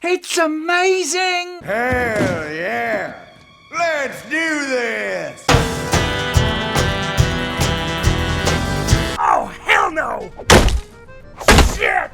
It's amazing! Hell yeah! Let's do this! Oh, hell no! Shit!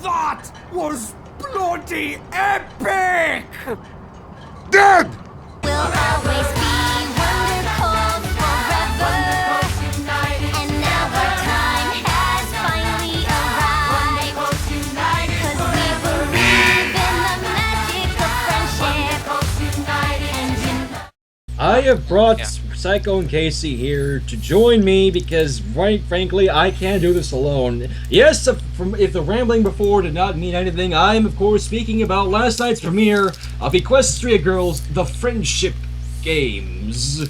That was bloody epic! Dead! We'll always be wonderful forever. And now our time has finally arrived. 'Cause we believe in the magic of friendship. And I have brought Psycho and Casey here to join me because, right, frankly, I can't do this alone. Yes, if the rambling before did not mean anything, I am, of course, speaking about last night's premiere of Equestria Girls, The Friendship Games.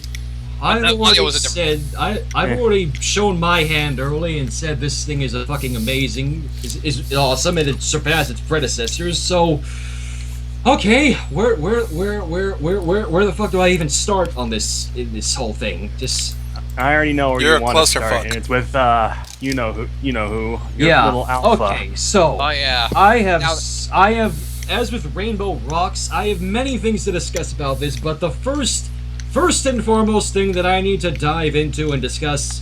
I've already shown my hand early and said this thing is a fucking amazing, is awesome, and it surpassed its predecessors, so... Okay, where the fuck do I even start on this whole thing? Just I already know where You're you want to start, and it's with you know who, your little alpha. Okay, so Oh yeah. I have, as with Rainbow Rocks, I have many things to discuss about this, but the first and foremost thing that I need to dive into and discuss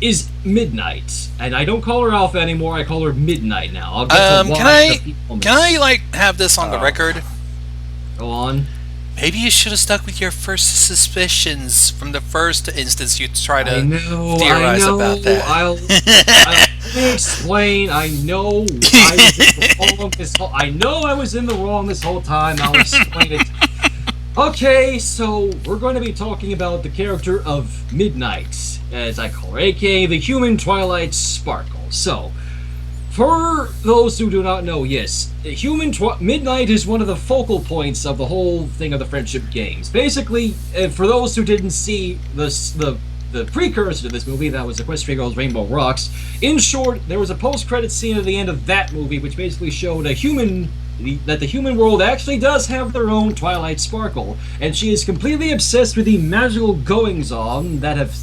is Midnight, and I don't call her Alpha anymore. I call her Midnight now. I'll get to why can I like have this on the record? Go on. Maybe you should have stuck with your first suspicions from the first instance you tried to I theorize know, about that. I'll explain. I know I was in the wrong this whole time. I'll explain it. Okay, so we're going to be talking about the character of Midnight, as I call her, aka the human Twilight Sparkle. So, for those who do not know, yes, Midnight is one of the focal points of the whole thing of the Friendship Games. Basically, for those who didn't see the precursor to this movie, that was Equestria Girls Rainbow Rocks, in short, there was a post-credit scene at the end of that movie which basically showed that the human world actually does have their own Twilight Sparkle, and she is completely obsessed with the magical goings-on that has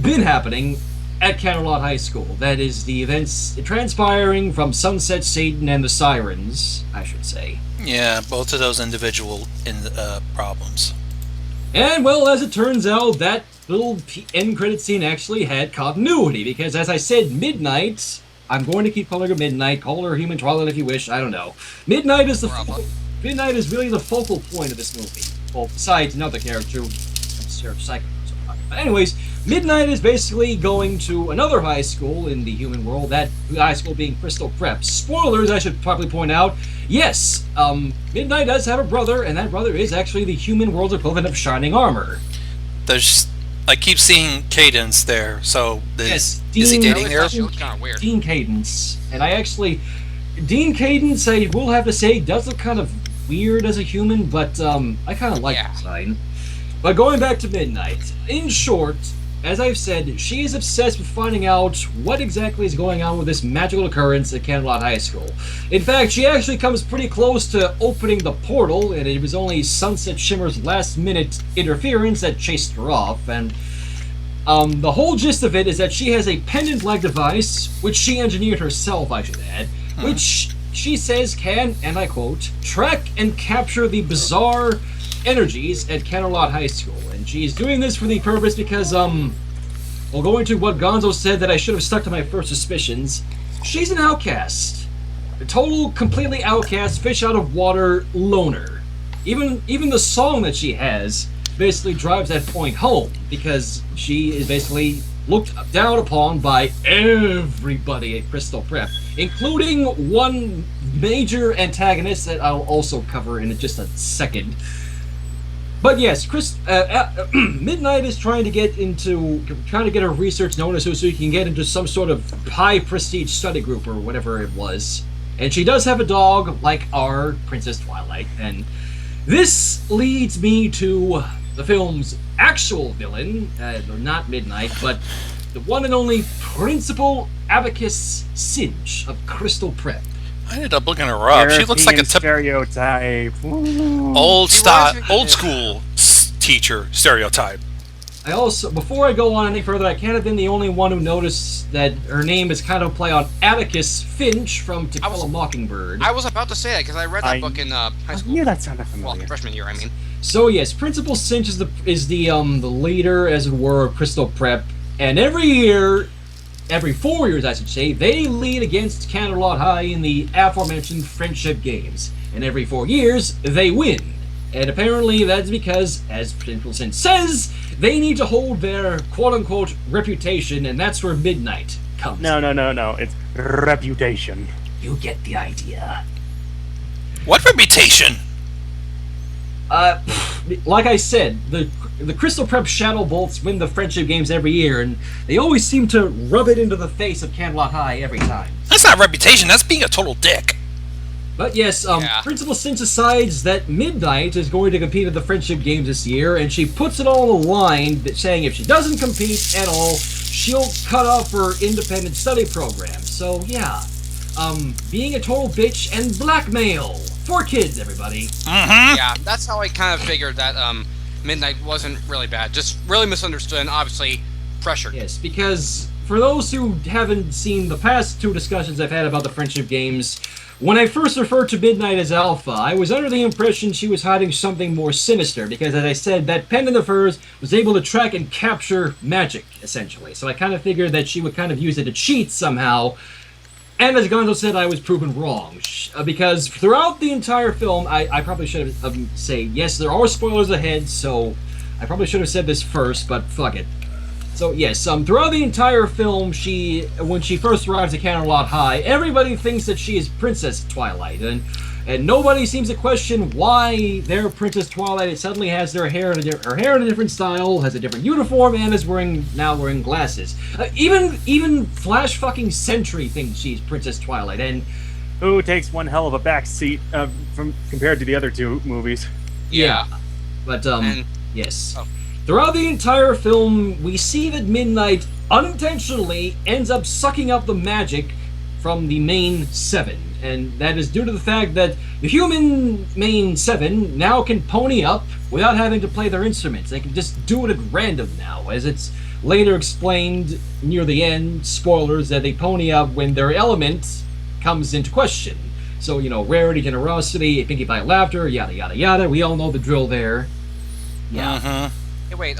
been happening at Camelot High School. That is, the events transpiring from Sunset Satan and the Sirens, I should say. Yeah, both of those individual problems. And, well, as it turns out, that little end credit scene actually had continuity, because, as I said, Midnight... I'm going to keep calling her Midnight. Call her Human Twilight if you wish. I don't know. Midnight is really the focal point of this movie. Well, besides another character, Psycho. But anyways, Midnight is basically going to another high school in the human world. That high school being Crystal Prep. Spoilers, I should probably point out. Yes, Midnight does have a brother, and that brother is actually the human world's equivalent of Shining Armor. I keep seeing Cadence there, so yes, is he dating her? Kind of weird. Dean Cadence. And Dean Cadence, I will have to say, does look kind of weird as a human, but I kind of like the design. But going back to Midnight, in short, as I've said, she is obsessed with finding out what exactly is going on with this magical occurrence at Camelot High School. In fact, she actually comes pretty close to opening the portal, and it was only Sunset Shimmer's last-minute interference that chased her off, and the whole gist of it is that she has a pendant-like device, which she engineered herself, I should add, which she says can, and I quote, track and capture the bizarre energies at Camelot High School, and she's doing this for the purpose because, well, going to what Gonzo said that I should have stuck to my first suspicions, she's an outcast. A total, completely outcast, fish out of water loner. Even the song that she has basically drives that point home, because she is basically looked down upon by everybody at Crystal Prep, including one major antagonist that I'll also cover in just a second. But yes, Midnight is trying to get her research known as so he can get into some sort of high prestige study group or whatever it was, And she does have a dog, like our Princess Twilight. And this leads me to the film's actual villain, not Midnight, but the one and only Principal Abacus Singe of Crystal Prep. I ended up looking her up. She looks like a stereotype. Old school teacher stereotype. I also, before I go on any further, I can't have been the only one who noticed that her name is kind of a play on Atticus Finch from To Kill a Mockingbird. I was about to say that because I read that book in high school. Yeah, that sounded familiar. Well, freshman year, I mean. So yes, Principal Singe is the leader, as it were, of Crystal Prep, and every 4 years, I should say, they lead against Candlelight High in the aforementioned friendship games, and every 4 years they win. And apparently that's because, as Principal Singe says, they need to hold their quote-unquote reputation, and that's where Midnight comes. No. It's reputation. You get the idea. What reputation? Like I said, the Crystal Prep Shadowbolts win the friendship games every year, and they always seem to rub it into the face of Candlelight High every time. That's not reputation, that's being a total dick. But yes, Principal Singe decides that Midnight is going to compete at the friendship games this year, and she puts it all on the line, saying if she doesn't compete at all, she'll cut off her independent study program. So yeah, being a total bitch and blackmail for kids, everybody. Mm-hmm. Yeah, that's how I kind of figured that Midnight wasn't really bad, just really misunderstood and obviously pressured. Yes, because for those who haven't seen the past two discussions I've had about the friendship games, when I first referred to Midnight as Alpha, I was under the impression she was hiding something more sinister, because as I said, that pendant of hers was able to track and capture magic, essentially. So I kind of figured that she would kind of use it to cheat somehow, and as Gonzo said, I was proven wrong. Because throughout the entire film, I probably should have said, yes, there are spoilers ahead, so I probably should have said this first, but fuck it. So yes, throughout the entire film, when she first arrives at Candlelight High, everybody thinks that she is Princess Twilight, and nobody seems to question why their Princess Twilight suddenly has her hair in a different style, has a different uniform, and is now wearing glasses. Even Flash fucking Sentry thinks she's Princess Twilight, and who takes one hell of a backseat compared to the other two movies. Yeah. But yes. Oh. Throughout the entire film, we see that Midnight unintentionally ends up sucking up the magic from the main seven, and that is due to the fact that the human main seven now can pony up without having to play their instruments. They can just do it at random now, as it's later explained near the end, spoilers, that they pony up when their element comes into question. So, rarity, generosity, Pinkie Pie laughter, yada yada yada, we all know the drill there. Yeah. Uh-huh. Hey, wait,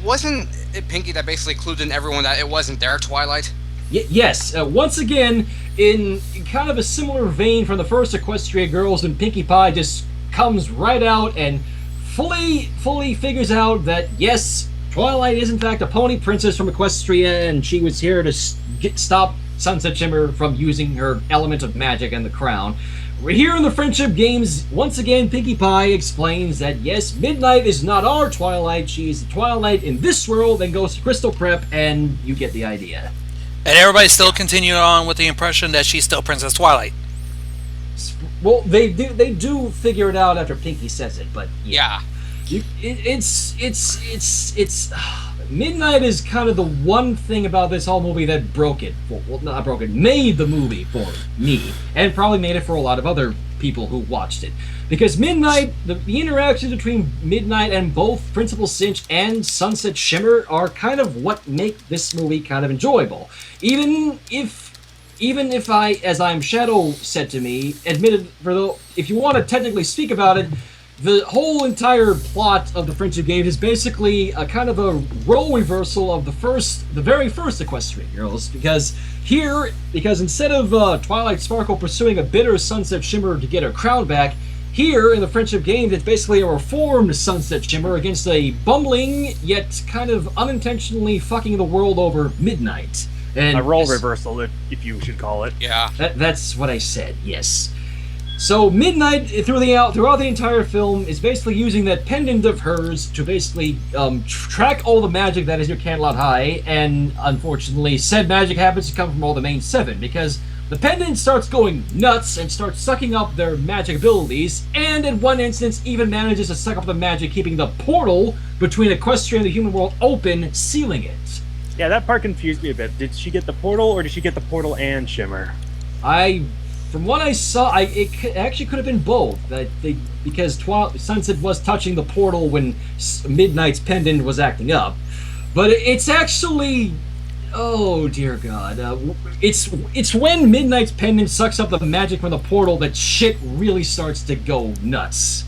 wasn't it Pinkie that basically clued in everyone that it wasn't their Twilight? Yes, once again, in kind of a similar vein from the first Equestria Girls, when Pinkie Pie just comes right out and fully figures out that, yes, Twilight is in fact a pony princess from Equestria, and she was here to stop Sunset Shimmer from using her element of magic and the crown. We're here in the friendship games. Once again, Pinkie Pie explains that, yes, Midnight is not our Twilight. She's the Twilight in this world, and goes to Crystal Prep, and you get the idea. And everybody still continued on with the impression that she's still Princess Twilight. Well, they do figure it out after Pinkie says it, but yeah. It's Midnight is kind of the one thing about this whole movie that broke it. Well, not broke it, made the movie for me, and probably made it for a lot of other people who watched it. Because Midnight, the interactions between Midnight and both Principal Singe and Sunset Shimmer are kind of what make this movie kind of enjoyable. Even if I, as I'm Shadow said to me, admitted, if you want to technically speak about it, the whole entire plot of the Friendship Game is basically a kind of a role reversal of the very first Equestria Girls, because instead of Twilight Sparkle pursuing a bitter Sunset Shimmer to get her crown back, here in the Friendship Game, it's basically a reformed Sunset Shimmer against a bumbling, yet kind of unintentionally fucking the world over Midnight. And a role reversal, if you should call it. Yeah. That's what I said, yes. So Midnight, throughout the entire film, is basically using that pendant of hers to basically track all the magic that is near Candlelight High, and unfortunately, said magic happens to come from all the main seven, because The pendant starts going nuts and starts sucking up their magic abilities, and in one instance even manages to suck up the magic, keeping the portal between Equestria and the human world open, sealing it. Yeah, that part confused me a bit. Did she get the portal, or did she get the portal and Shimmer? From what I saw, it actually could have been both. Because Sunset was touching the portal when Midnight's pendant was acting up. But it's actually... Oh, dear God. It's when Midnight's pendant sucks up the magic from the portal that shit really starts to go nuts.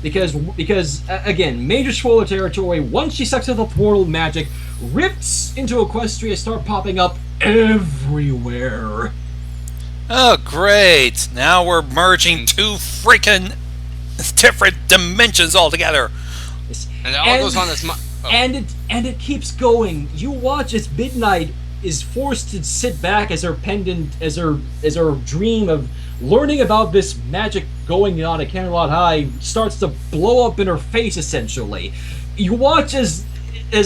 Because again, major spoiler territory, once she sucks up the portal magic, rifts into Equestria start popping up everywhere. Oh, great. Now we're merging two freaking different dimensions altogether. And it all goes on this... And it keeps going. You watch as Midnight is forced to sit back as her pendant, as her dream of learning about this magic going on at Candlelight High starts to blow up in her face, essentially. You watch as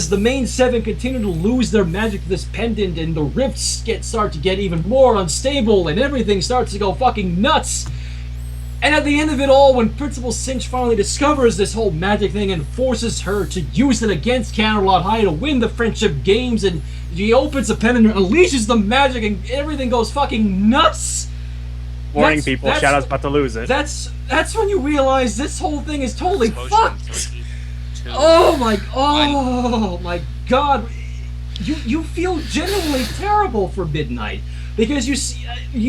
the main seven continue to lose their magic to this pendant, and the rifts start to get even more unstable, and everything starts to go fucking nuts. And at the end of it all, when Principal Cinch finally discovers this whole magic thing and forces her to use it against Candlelight High to win the friendship games, and she opens the pendant and unleashes the magic, and everything goes fucking nuts. Warning people, Shadow's about to lose it. That's when you realize this whole thing is totally fucked. Oh my God. You feel genuinely terrible for Midnight. Because you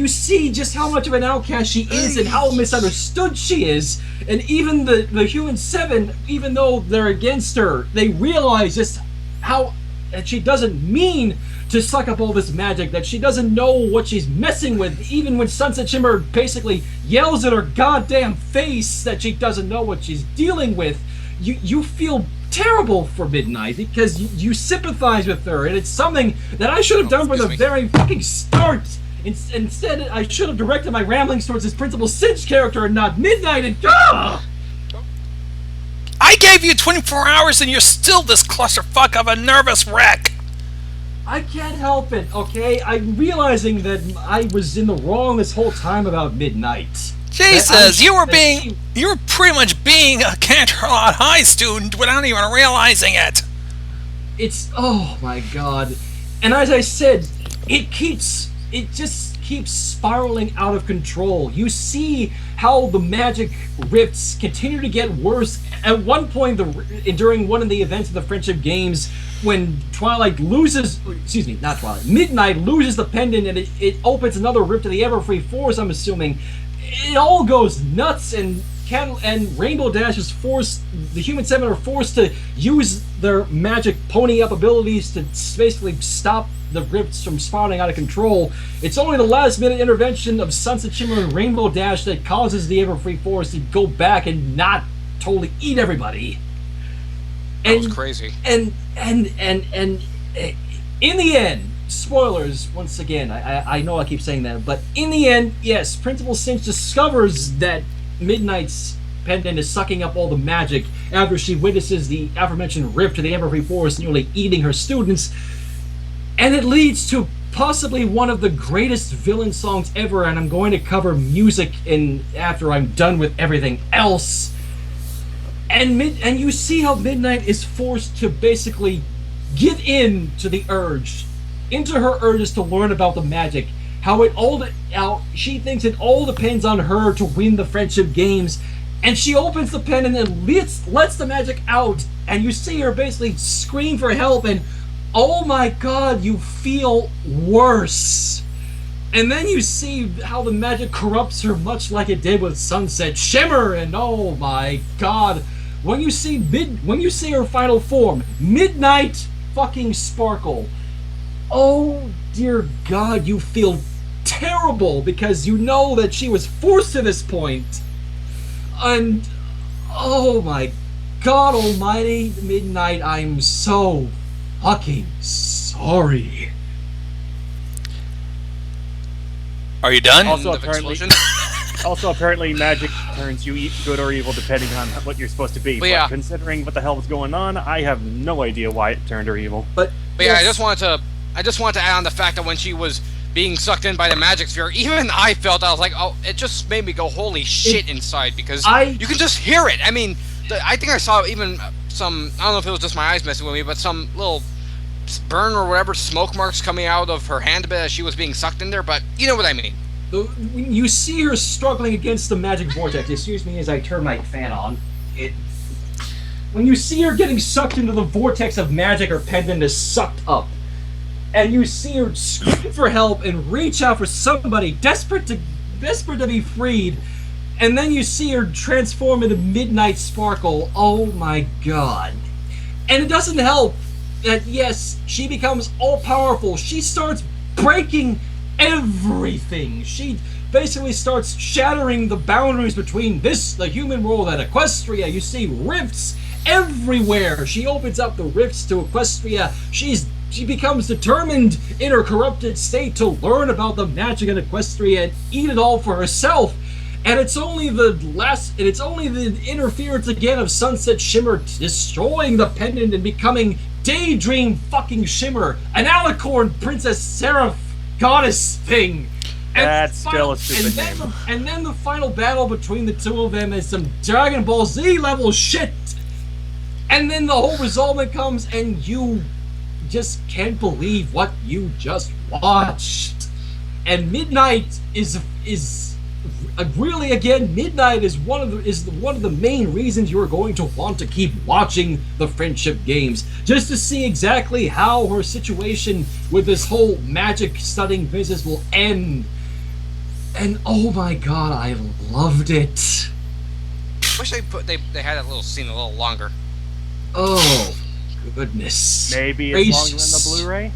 see just how much of an outcast she is and how misunderstood she is. And even the Human Seven, even though they're against her, they realize just how that she doesn't mean to suck up all this magic, that she doesn't know what she's messing with. Even when Sunset Shimmer basically yells at her goddamn face that she doesn't know what she's dealing with, you feel terrible for Midnight because you sympathize with her, and it's something that I should have done from the very fucking start. Instead, I should have directed my ramblings towards this Principal Cinch character and not Midnight. And I gave you 24 hours, and you're still this clusterfuck of a nervous wreck. I can't help it, okay? I'm realizing that I was in the wrong this whole time about Midnight. Jesus, you were pretty much being a Canterlot High student without even realizing it. Oh my God. And as I said, it just keeps spiraling out of control. You see how the magic rifts continue to get worse. At one point, during one of the events of the Friendship Games, when Midnight loses the pendant and it opens another rift to the Everfree Force, I'm assuming, it all goes nuts, and Rainbow Dash is forced, the Human Seven are forced to use their magic pony up abilities to basically stop the rifts from spiraling out of control. It's only the last minute intervention of Sunset Shimmer and Rainbow Dash that causes the Everfree Force to go back and not totally eat everybody. That was crazy. And in the end, spoilers, once again, I know I keep saying that, but in the end, yes, Principal Cinch discovers that Midnight's pendant is sucking up all the magic after she witnesses the aforementioned rift to the Everfree Forest nearly eating her students, and it leads to possibly one of the greatest villain songs ever, and I'm going to cover music after I'm done with everything else. And you see how Midnight is forced to basically give in to the urge, into her urges to learn about the magic. How she thinks it all depends on her to win the friendship games, and she opens the pen and then lets the magic out, and you see her basically scream for help, and oh my God, you feel worse. And then you see how the magic corrupts her, much like it did with Sunset Shimmer, and oh my God, when you see her final form, Midnight fucking Sparkle, oh dear God, you feel terrible because you know that she was forced to this point. And oh my God almighty, Midnight, I'm so fucking sorry. Are you done? Also, apparently, magic turns you good or evil depending on what you're supposed to be. But considering what the hell was going on, I have no idea why it turned her evil. But yeah, I just wanted to add on the fact that when she was being sucked in by the magic sphere, even I felt, I was like, oh, it just made me go, holy shit, inside, because you can just hear it. I mean, I think I saw even some, I don't know if it was just my eyes messing with me, but some little burn or whatever, smoke marks coming out of her hand as she was being sucked in there, but you know what I mean. When you see her struggling against the magic vortex, excuse me as I turn my fan on, when you see her getting sucked into the vortex of magic, her pendant is sucked up. And you see her scream for help and reach out for somebody, desperate to be freed. And then you see her transform into Midnight Sparkle. Oh my god. And it doesn't help that, yes, she becomes all-powerful. She starts breaking everything. She basically starts shattering the boundaries between the human world, and Equestria. You see rifts everywhere. She opens up the rifts to Equestria. She becomes determined in her corrupted state to learn about the magic in Equestria and eat it all for herself. And it's only the interference again of Sunset Shimmer destroying the pendant and becoming Daydream fucking Shimmer, an alicorn princess seraph goddess thing. That's still a stupid name. And then the final battle between the two of them is some Dragon Ball Z level shit. And then the whole resolvement comes, and you just can't believe what you just watched. And Midnight is really, again, Midnight is one of the main reasons you are going to want to keep watching the friendship games, just to see exactly how her situation with this whole magic studying business will end. And oh my god, I loved it. Wish they had that little scene a little longer. Oh goodness. Maybe it's longer than the Blu-ray?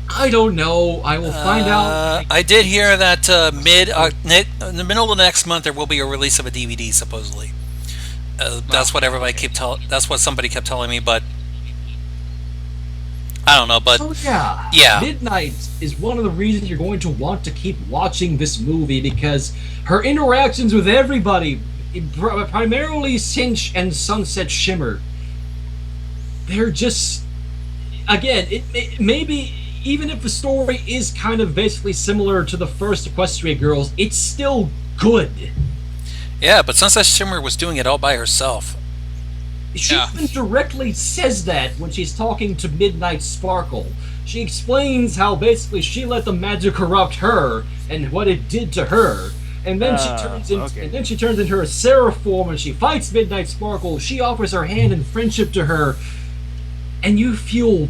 I don't know. I will find out. I did hear that in the middle of next month there will be a release of a DVD supposedly. That's what everybody that's what somebody kept telling me, but I don't know. But yeah, Midnight is one of the reasons you're going to want to keep watching this movie, because her interactions with everybody, primarily Cinch and Sunset Shimmer, they're just, again, it maybe. Even if the story is kind of basically similar to the first Equestria Girls, it's still good. Yeah, but Sunset Shimmer was doing it all by herself. She even directly says that when she's talking to Midnight Sparkle. She explains how basically she let the magic corrupt her and what it did to her. And then she turns into her seraph form and she fights Midnight Sparkle. She offers her hand in friendship to her, and you feel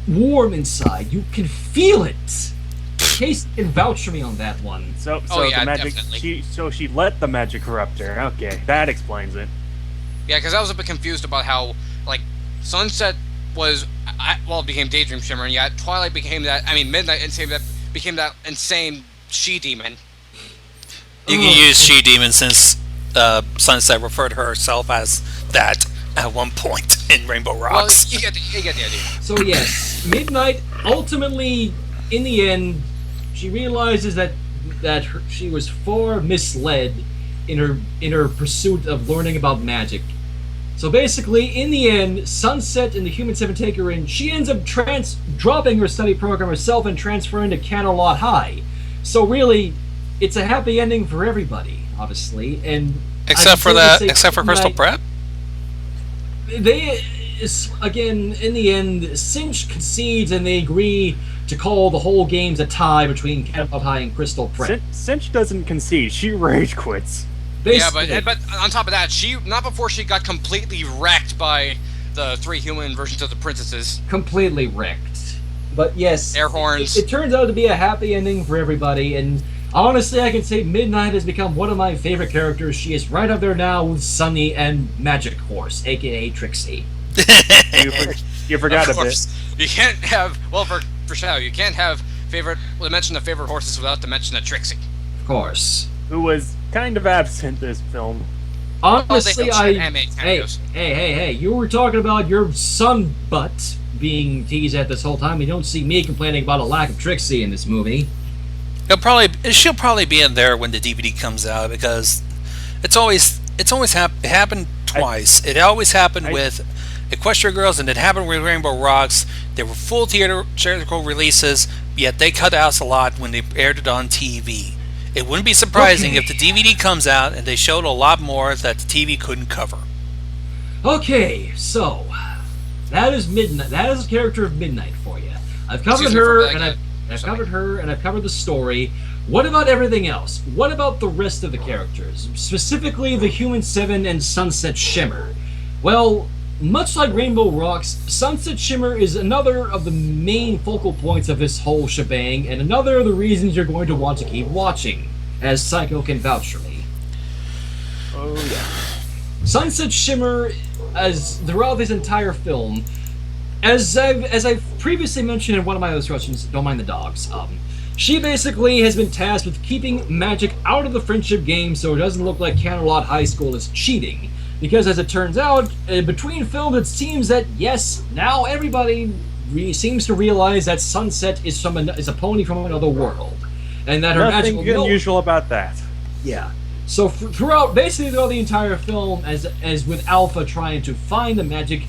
warm inside. You can feel it. Case can vouch for me on that one. So yeah, the magic. definitely. She let the magic corrupt her. Okay, that explains it. Yeah, because I was a bit confused about how, like, Sunset became Daydream Shimmer, and yet Twilight became that. I mean, Midnight became that insane she-demon. You can use she-demon since Sunset referred to herself as that at one point in Rainbow Rocks. Well, you get the idea. So yes, Midnight ultimately, in the end, she realizes that she was far misled in her pursuit of learning about magic. So basically, in the end, Sunset and the Human Seven take her in. She ends up dropping her study program herself and transferring to Canterlot High. So really, it's a happy ending for everybody, obviously. And except for Crystal Prep. Again, in the end, Cinch concedes and they agree to call the whole games a tie between Canterlot High and Crystal Prep. Cinch doesn't concede; she rage quits. Basically. Yeah, but on top of that, not before she got completely wrecked by the three human versions of the princesses. Completely wrecked. But yes, air horns. It turns out to be a happy ending for everybody, and honestly, I can say Midnight has become one of my favorite characters. She is right up there now with Sunny and Magic Horse, aka Trixie. You forgot a bit. You can't have, well, for Shadow, you can't have mention the favorite horses without the mention of Trixie. Of course. Who was kind of absent this film. Honestly, hey, you were talking about your son butt being teased at this whole time. You don't see me complaining about a lack of Trixie in this movie. She'll probably be in there when the DVD comes out, because it's always happened twice. It always happened with Equestria Girls, and it happened with Rainbow Rocks. They were full theatrical releases, yet they cut out a lot when they aired it on TV. It wouldn't be surprising if the DVD comes out and they showed a lot more that the TV couldn't cover. Okay, so that is Midnight. That is the character of Midnight for you. I've covered her, and I've covered her, and I've covered the story. What about everything else? What about the rest of the characters, specifically the Human 7 and Sunset Shimmer? Well, much like Rainbow Rocks, Sunset Shimmer is another of the main focal points of this whole shebang, and another of the reasons you're going to want to keep watching, as Psycho can vouch for me. Oh yeah. Sunset Shimmer, as throughout this entire film, as I've previously mentioned in one of my other questions, don't mind the dogs, she basically has been tasked with keeping magic out of the friendship game so it doesn't look like Camelot High School is cheating. Because as it turns out, between films it seems that, yes, now everybody seems to realize that Sunset is a pony from another world. And that her magical... Nothing unusual about that. Yeah. So throughout the entire film, as with Alpha trying to find the magic,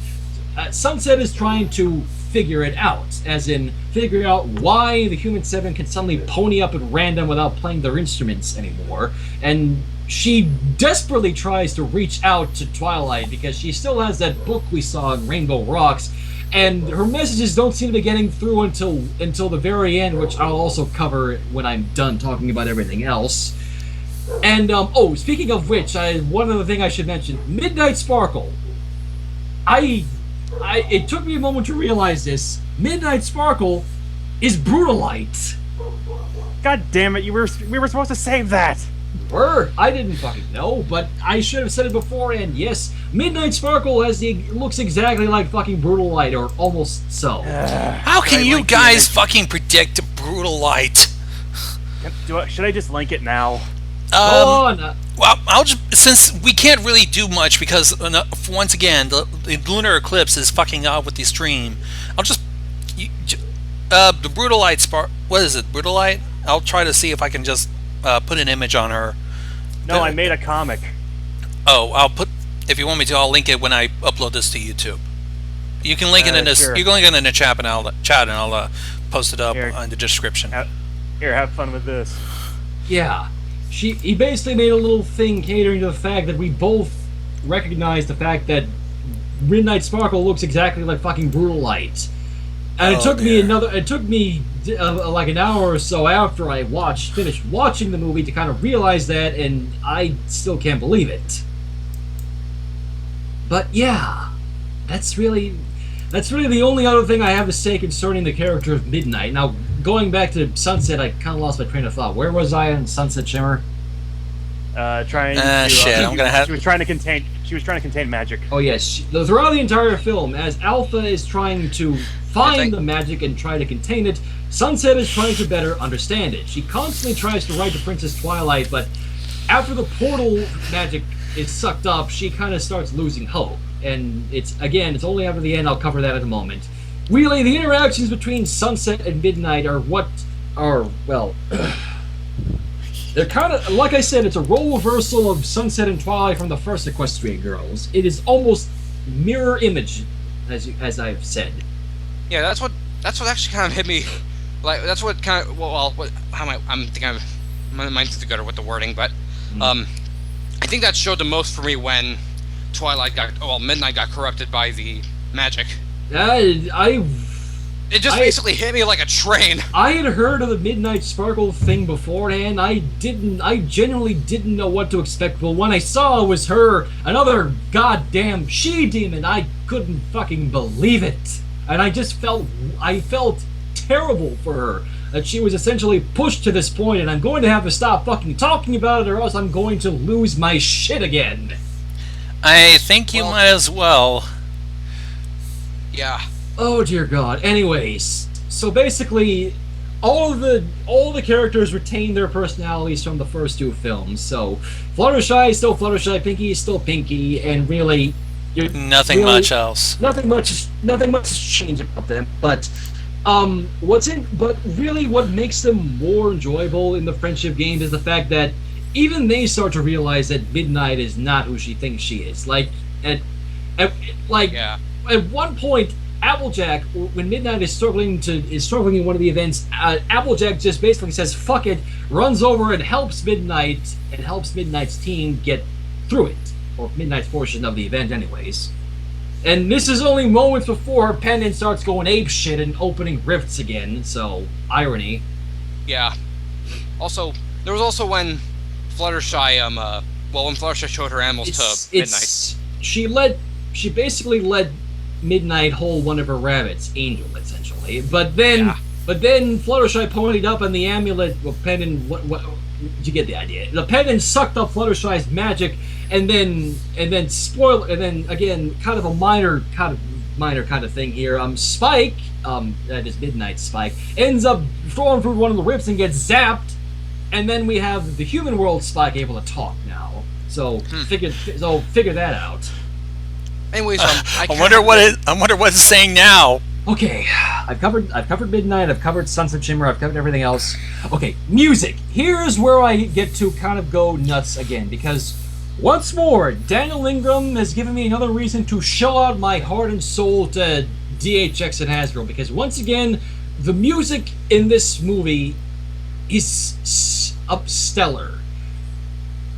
Sunset is trying to figure it out. As in, figure out why the Human 7 can suddenly pony up at random without playing their instruments anymore. And she desperately tries to reach out to Twilight because she still has that book we saw in Rainbow Rocks, and her messages don't seem to be getting through until the very end, which I'll also cover when I'm done talking about everything else. And speaking of which, one other thing I should mention: Midnight Sparkle. It took me a moment to realize this. Midnight Sparkle is Brutalite. God damn it! We were supposed to save that. I didn't fucking know, but I should have said it before. And yes, Midnight Sparkle looks exactly like fucking Brutalite, or almost so. How can you guys fucking predict Brutalite? Should I just link it now? Well, since we can't really do much because once again the lunar eclipse is fucking up with the stream, I'll just the Brutalite what is it, Brutalite? I'll try to see if I can just put an image on her. No, I made a comic. Oh, I'll put, if you want me to, I'll link it when I upload this to YouTube. You can link it in this. Sure. You can link it in the chat, and I'll post it up in the description. Have fun with this. Yeah, he basically made a little thing catering to the fact that we both recognize the fact that Midnight Sparkle looks exactly like fucking Brutalite. And it took me like an hour or so after I finished watching the movie to kind of realize that, and I still can't believe it. But yeah, that's really the only other thing I have to say concerning the character of Midnight. Now, going back to Sunset, I kind of lost my train of thought. Where was I in Sunset Shimmer? She was trying to contain magic. Oh yes, throughout the entire film, as Alpha is trying to find the magic and try to contain it, Sunset is trying to better understand it. She constantly tries to write to Princess Twilight, but after the portal magic is sucked up, she kind of starts losing hope. And it's only after the end. I'll cover that in a moment. Really, the interactions between Sunset and Midnight they're kind of, like I said, it's a role reversal of Sunset and Twilight from the first Equestria Girls. It is almost mirror image, as I've said. Yeah, that's what actually kind of hit me. Like, that's what kind of, I'm thinking my mind's too good with the wording, but I think that showed the most for me when Midnight got corrupted by the magic. It just basically hit me like a train. I had heard of the Midnight Sparkle thing beforehand. I genuinely didn't know what to expect. But when I saw it was her, another goddamn she-demon, I couldn't fucking believe it. And I felt terrible for her. That she was essentially pushed to this point, and I'm going to have to stop fucking talking about it, or else I'm going to lose my shit again. I think you might as well. Yeah. Oh dear God. Anyways, so basically, all the characters retain their personalities from the first two films. So Fluttershy is still Fluttershy, Pinky is still Pinky, and really, nothing much else. Nothing much has changed about them. But what makes them more enjoyable in the friendship games is the fact that even they start to realize that Midnight is not who she thinks she is. At one point, Applejack, when Midnight is struggling in one of the events, Applejack just basically says "fuck it," runs over and helps Midnight, and helps Midnight's team get through it, or Midnight's portion of the event, anyways. And this is only moments before her pendant starts going ape shit and opening rifts again. So irony. Yeah. Also, there was also when Fluttershy, when Fluttershy showed her animals to Midnight. She basically let Midnight hold one of her rabbits, Angel, essentially. But then Fluttershy ponied up and the amulet, pendant, what you get the idea. The pendant sucked up Fluttershy's magic, and then again, kind of a minor kind of thing here. Spike, that is Midnight Spike, ends up throwing through one of the rifts and gets zapped, and then we have the human world Spike able to talk now. So figure that out. Anyways, I wonder what it's saying now. Okay, I've covered Midnight, I've covered Sunset Shimmer, I've covered everything else. Okay, music. Here's where I get to kind of go nuts again, because once more, Daniel Ingram has given me another reason to shell out my heart and soul to DHX and Hasbro, because once again, the music in this movie is stellar.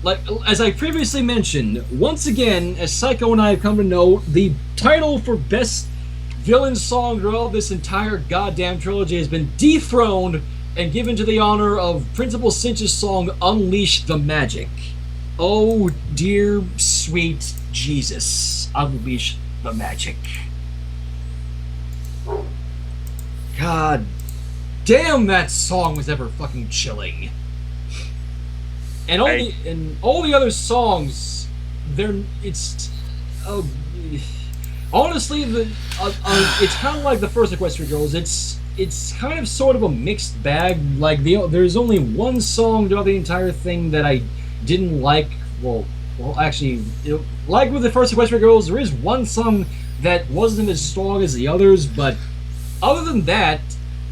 Like, as I previously mentioned, once again, as Psycho and I have come to know, the title for Best Villain Song throughout this entire goddamn trilogy has been dethroned and given to the honor of Principal Cinch's song, Unleash the Magic. Oh, dear, sweet Jesus, unleash the magic. God damn, that song was ever fucking chilling. And all the other songs, honestly, it's kind of like the first Equestria Girls. It's kind of sort of a mixed bag. Like there's only one song throughout the entire thing that I didn't like. Well, actually, like with the first Equestria Girls, there is one song that wasn't as strong as the others. But other than that,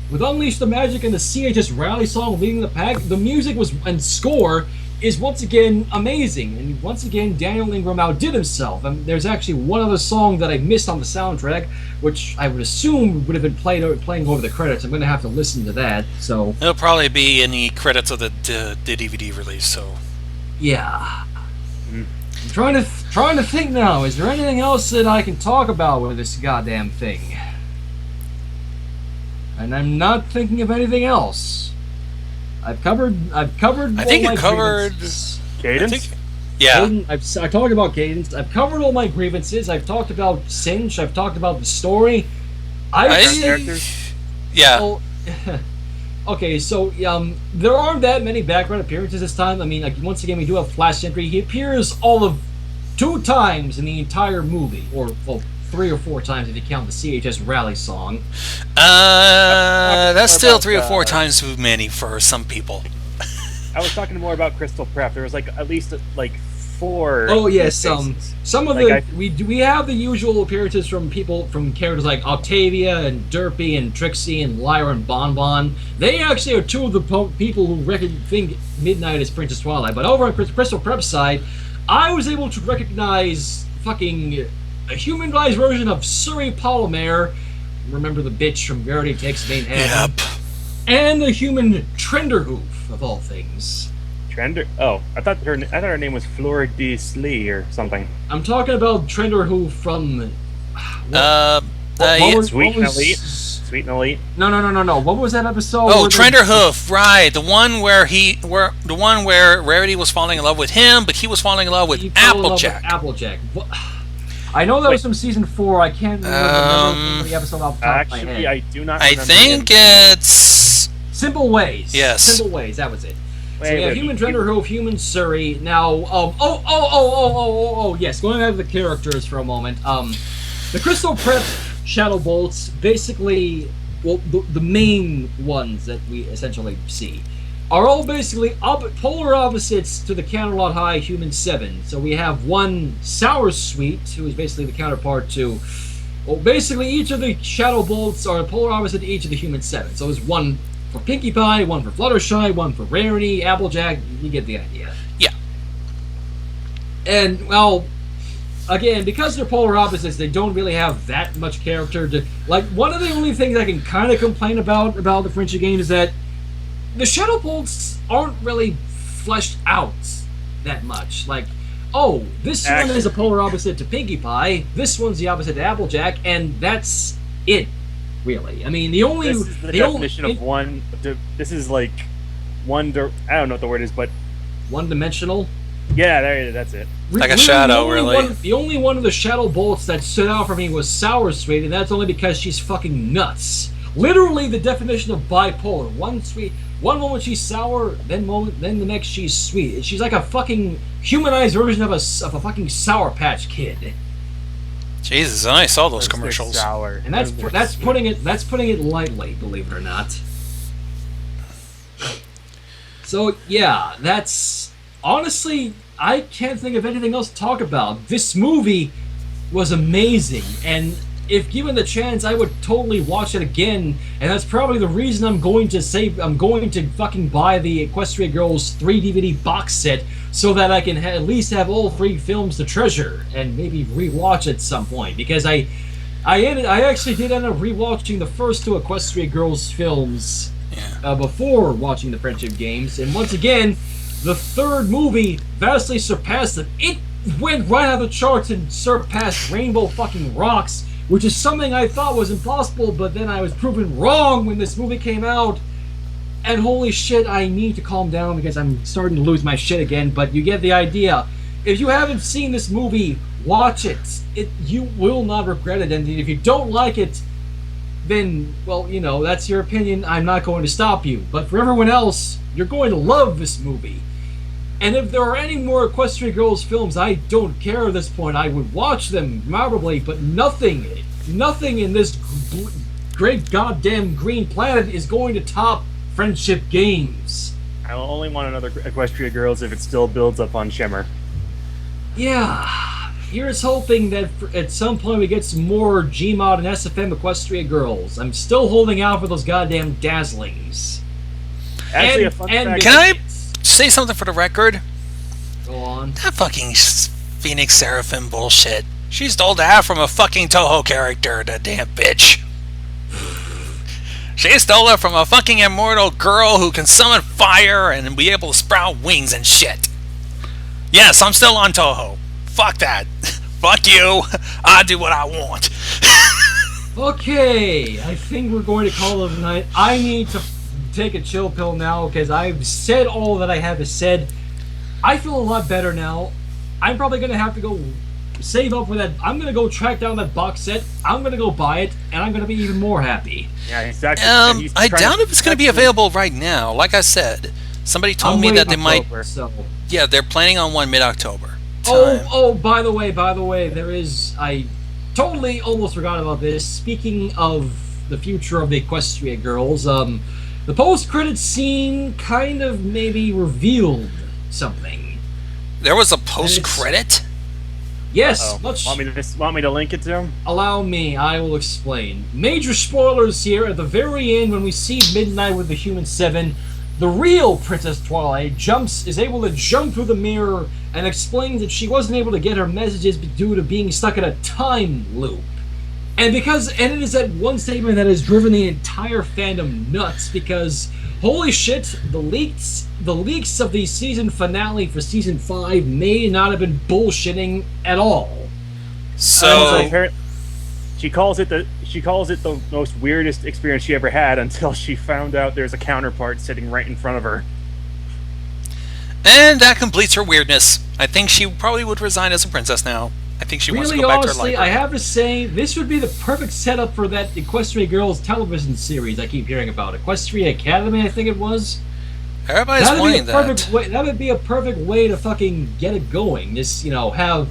with Unleash the Magic and the CHS Rally song leading the pack, the music and score is once again amazing, and once again Daniel Ingram outdid himself. And there's actually one other song that I missed on the soundtrack, which I would assume would have been playing over the credits. I'm going to have to listen to that. So it'll probably be in the credits of the DVD release. So yeah, I'm trying to think now. Is there anything else that I can talk about with this goddamn thing? And I'm not thinking of anything else. I've covered. I think you covered Cadence. Yeah. I talked about Cadence. I've covered all my grievances. I've talked about Cinch. I've talked about the story. Characters. Yeah. Oh, okay, so there aren't that many background appearances this time. I mean, like, once again, we do have Flash Sentry. He appears all of 2 times in the entire movie, or 3 or 4 times if you count the CHS Rally song. That's still 3 or 4 times too many for some people. I was talking more about Crystal Prep. There was at least 4. Oh yes, some of we have the usual appearances from characters like Octavia and Derpy and Trixie and Lyra and Bonbon. They actually are 2 of the people who think Midnight is Princess Twilight. But over on Crystal Prep's side, I was able to recognize fucking a humanized version of Surrey Polymer. Remember the bitch from Verity Takes Manhattan? Yep. And a human Trenderhoof, of all things. Trender? Oh, I thought her name was Fleur de Slee or something. I'm talking about Trenderhoof from. Sweet and Elite. Sweet and Elite. No. What was that episode? Oh, Trenderhoof, right? The one where Rarity was falling in love with him, but he was falling in love with Applejack. Applejack. I know that was from season 4. I can't remember the episode off the top of my head. I do not. I think it's Simple Ways. Yes. Simple Ways. That was it. So we have human Trenderhoof, human Surrey. Now, yes. Going back to the characters for a moment. The Crystal Prep Shadowbolts, basically, well, the main ones that we essentially see, are all basically polar opposites to the Canterlot High Human 7. So we have one Sour Sweet, who is basically the counterpart to... Well, basically each of the Shadowbolts are polar opposite to each of the Human 7. So there's one for Pinkie Pie, one for Fluttershy, one for Rarity, Applejack. You get the idea. Yeah. And, well, again, because they're polar opposites, they don't really have that much character to... Like, one of the only things I can kind of complain about the friendship game is that the Shadowbolts aren't really fleshed out that much. Like, oh, this one is a polar opposite to Pinkie Pie, this one's the opposite to Applejack, and that's it, really. I mean, the only... This is the definition of one... This is like... I don't know what the word is, but... One-dimensional? Yeah, that's it. Like a shadow, really. The only one of the Shadowbolts that stood out for me was Sour Sweet, and that's only because she's fucking nuts. Literally the definition of bipolar. One moment she's sour, then the next she's sweet. She's like a fucking humanized version of a fucking Sour Patch Kid. Jesus, and I saw those commercials. Sour. And that's putting it lightly, believe it or not. So yeah, that's honestly, I can't think of anything else to talk about. This movie was amazing, and if given the chance, I would totally watch it again. And that's probably the reason I'm going to fucking buy the Equestria Girls 3 DVD box set so that I can at least have all 3 films to treasure and maybe rewatch at some point. Because I actually did end up rewatching the first 2 Equestria Girls films before watching the Friendship Games, and once again, the third movie vastly surpassed them. It went right out of the charts and surpassed Rainbow fucking Rocks, which is something I thought was impossible, but then I was proven wrong when this movie came out. And holy shit, I need to calm down because I'm starting to lose my shit again, but you get the idea. If you haven't seen this movie, watch it. You will not regret it, and if you don't like it, then, well, you know, that's your opinion. I'm not going to stop you. But for everyone else, you're going to love this movie. And if there are any more Equestria Girls films, I don't care at this point. I would watch them, probably, but nothing in this great goddamn green planet is going to top Friendship Games. I only want another Equestria Girls if it still builds up on Shimmer. Yeah. Here's hoping that at some point we get some more Gmod and SFM Equestria Girls. I'm still holding out for those goddamn Dazzlings. Actually, a fun fact. Can I say something for the record? Go on. That fucking Phoenix Seraphim bullshit. She stole that from a fucking Toho character, the damn bitch. She stole it from a fucking immortal girl who can summon fire and be able to sprout wings and shit. Yes, I'm still on Toho. Fuck that. Fuck you. I do what I want. Okay, I think we're going to call it a night. I need to take a chill pill now because I've said all that I have to said. I feel a lot better now. I'm probably going to have to go save up for that. I'm going to go track down that box set. I'm going to go buy it, and I'm going to be even more happy. Yeah, exactly. I doubt if it's going to be available right now. Like I said, somebody told me that they might... So. Yeah, they're planning on one mid-October. Oh, by the way, there is... I totally almost forgot about this. Speaking of the future of the Equestria Girls, the post-credits scene kind of maybe revealed something. There was a post-credit? Yes. Want me to link it to him? Allow me, I will explain. Major spoilers here. At the very end, when we see Midnight with the Human 7, the real Princess Twilight is able to jump through the mirror and explains that she wasn't able to get her messages due to being stuck in a time loop. And it is that one statement that has driven the entire fandom nuts because, holy shit, the leaks of the season finale for season 5 may not have been bullshitting at all. So she calls it the most weirdest experience she ever had until she found out there's a counterpart sitting right in front of her. And that completes her weirdness. I think she probably would resign as a princess now. I think she wants to go back to her life. I have to say, this would be the perfect setup for that Equestria Girls television series I keep hearing about. Equestria Academy, I think it was. Everybody's wanting that. That would be a perfect way to fucking get it going. Just, have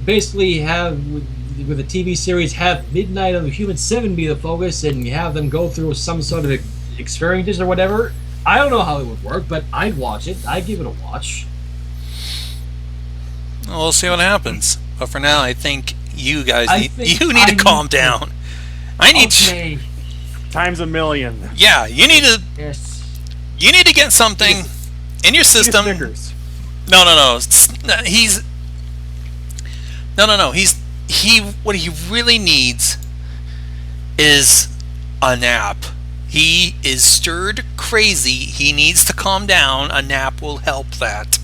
with the TV series, have Midnight of the Human 7 be the focus, and have them go through some sort of experiences or whatever. I don't know how it would work, but I'd watch it. I'd give it a watch. Well, we'll see what happens. But for now, I think you guys need to calm down. I need to... Times a million. Yeah, you need to... Yes. You need to get something in your system. No. No. What he really needs is a nap. He is stirred crazy. He needs to calm down. A nap will help that.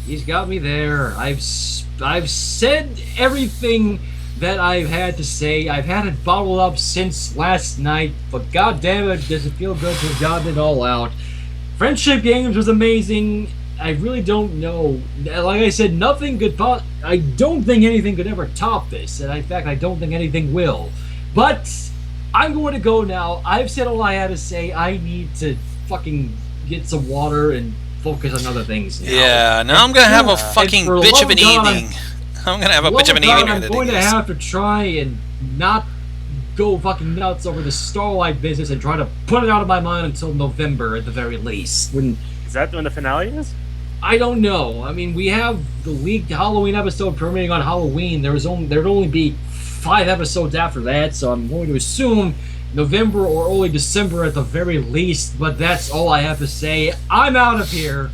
He's got me there. I've said everything that I've had to say. I've had it bottled up since last night, but god damn it, does it feel good to have gotten it all out. Friendship Games was amazing. I really don't know. Like I said, nothing could I don't think anything could ever top this, and in fact, I don't think anything will. But I'm going to go now. I've said all I had to say. I need to fucking get some water and focus on other things now. Yeah, now I'm going to have a fucking bitch of an evening. I'm going to have a bitch of an evening. I'm going to have to try and not go fucking nuts over the Starlight business and try to put it out of my mind until November at the very least. Is that when the finale is? I don't know. I mean, we have the leaked Halloween episode premiering on Halloween. There'd only be 5 episodes after that, so I'm going to assume November or early December at the very least, but that's all I have to say. I'm out of here.